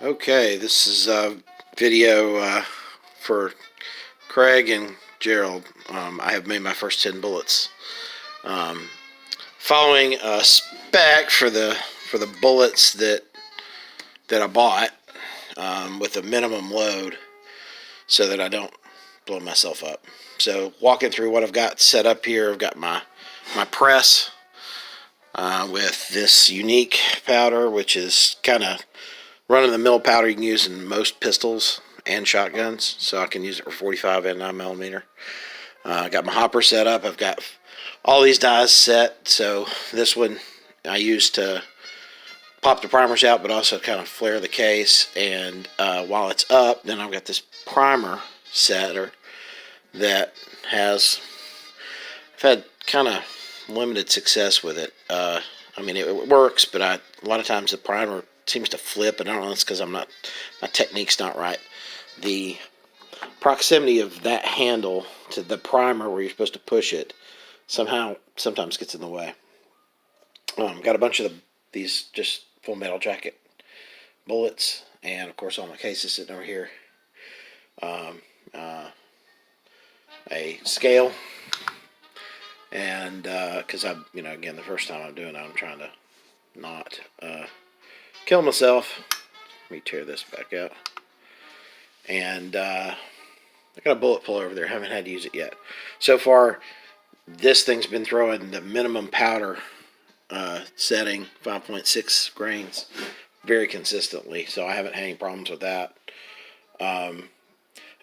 Okay, this is a video for Craig and Gerald. I have made my first 10 bullets. Um, Following a spec for the bullets that I bought, with a minimum load so that I don't blow myself up. So walking through what I've got set up here, I've got my press with this unique powder, which is kind of run-of-the-mill powder you can use in most pistols and shotguns, so I can use it for 45 and 9mm. I got my hopper set up. I've got all these dies set, so this one I use to pop the primers out, but also kind of flare the case. And while it's up, then I've got this primer setter that I've had kind of limited success with it. I mean, it works, but a lot of times the primer seems to flip, and I don't know, it's because my technique's not right. The proximity of that handle to the primer where you're supposed to push it sometimes gets in the way. Got a bunch of these just full metal jacket bullets, and of course all my cases sitting over here. A scale, and because again, the first time I'm doing it, I'm trying to not kill myself. Let me tear this back out. And I got a bullet puller over there. Haven't had to use it yet. So far, this thing's been throwing the minimum powder setting, 5.6 grains, very consistently. So I haven't had any problems with that.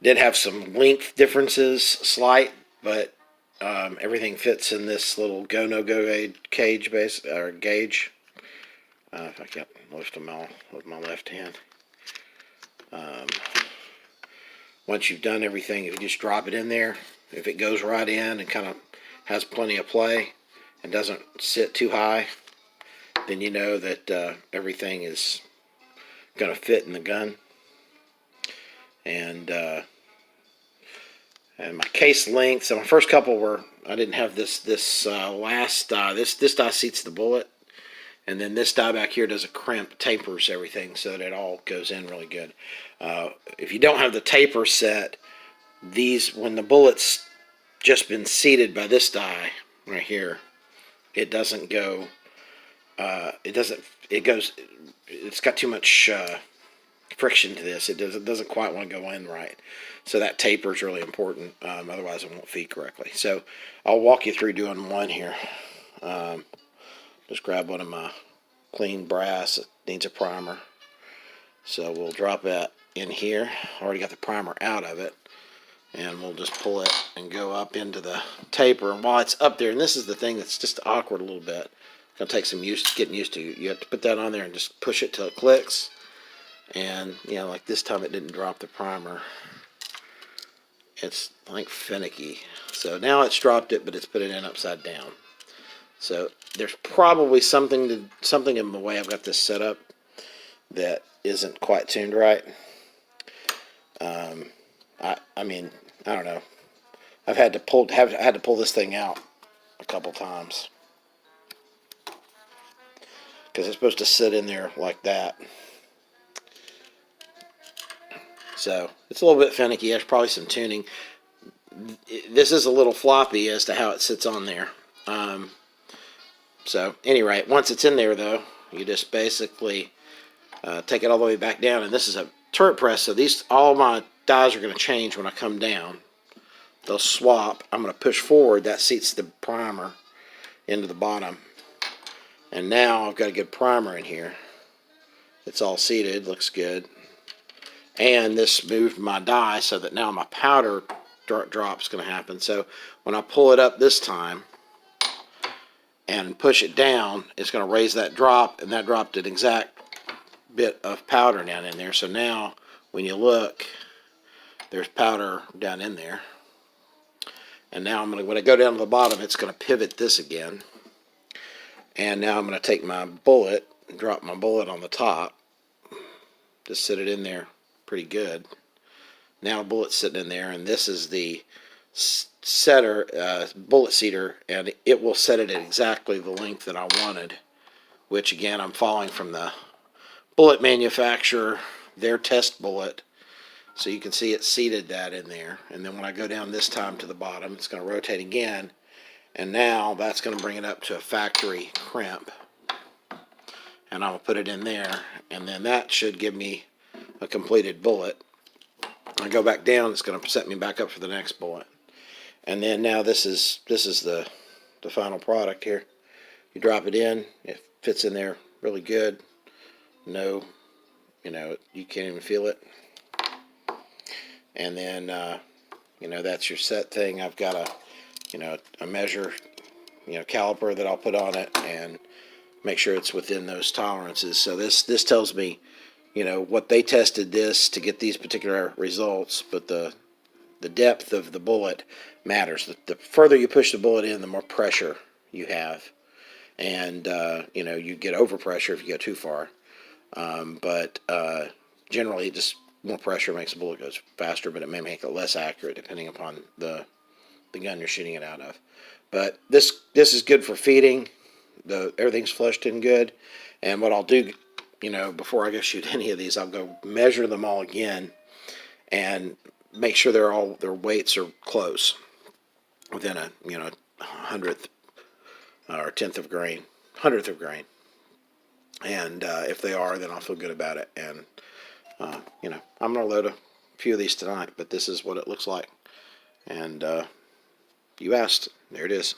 Did have some length differences, slight, but everything fits in this little go-no-go gauge base or gauge. If I can lift them all with my left hand. Once you've done everything, if you just drop it in there, if it goes right in and kind of has plenty of play and doesn't sit too high, then you know that everything is going to fit in the gun. And my case length. So my first couple were, I didn't have this last die. This die seats the bullet. And then this die back here does a crimp, tapers everything so that it all goes in really good. If you don't have the taper set, when the bullet's just been seated by this die right here, it doesn't go, it's got too much friction to this. It doesn't quite want to go in right. So that taper is really important. Otherwise it won't feed correctly. So I'll walk you through doing one here. Just grab one of my clean brass. It needs a primer. So we'll drop that in here. Already got the primer out of it. And we'll just pull it and go up into the taper. And while it's up there, and this is the thing that's just awkward a little bit. It's going to take some getting used to. You have to put that on there and just push it till it clicks. And, like this time it didn't drop the primer. It's like finicky. So now it's dropped it, but it's put it in upside down. So there's probably something in the way I've got this set up that isn't quite tuned right. I mean, I don't know. I've had to pull this thing out a couple times because it's supposed to sit in there like that. So it's a little bit finicky. There's probably some tuning. This is a little floppy as to how it sits on there. So, anyway, once it's in there, though, you just basically take it all the way back down. And this is a turret press, so all my dies are going to change when I come down. They'll swap. I'm going to push forward. That seats the primer into the bottom. And now I've got a good primer in here. It's all seated. Looks good. And this moved my die so that now my powder drop is going to happen. So when I pull it up this time and push it down, it's going to raise that drop, and that dropped an exact bit of powder down in there. So now when you look, there's powder down in there. And now when I go down to the bottom, it's going to pivot this again. And now I'm going to take my bullet and drop my bullet on the top. Just sit it in there pretty good. Now bullet's sitting in there, and this is the bullet seater, and it will set it at exactly the length that I wanted, which again I'm following from the bullet manufacturer their test bullet. So you can see it seated that in there. And then when I go down this time to the bottom, it's going to rotate again. And now that's going to bring it up to a factory crimp. And I'll put it in there. And then that should give me a completed bullet. I go back down, it's going to set me back up for the next bullet. And then now this is the final product here. You drop it in, it fits in there really good. No, you can't even feel it. And then, that's your set thing. I've got a measure, caliper that I'll put on it and make sure it's within those tolerances. So this tells me, what they tested this to get these particular results, but the depth of the bullet matters. The further you push the bullet in, the more pressure you have. And, you get overpressure if you go too far. But generally, just more pressure makes the bullet go faster, but it may make it less accurate depending upon the gun you're shooting it out of. But this is good for feeding. Everything's flushed in good. And what I'll do, before I go shoot any of these, I'll go measure them all again and make sure their weights are close, within a 100th or 10th of grain, 100th of grain. And if they are, then I'll feel good about it. And I'm going to load a few of these tonight, but this is what it looks like. And you asked, there it is.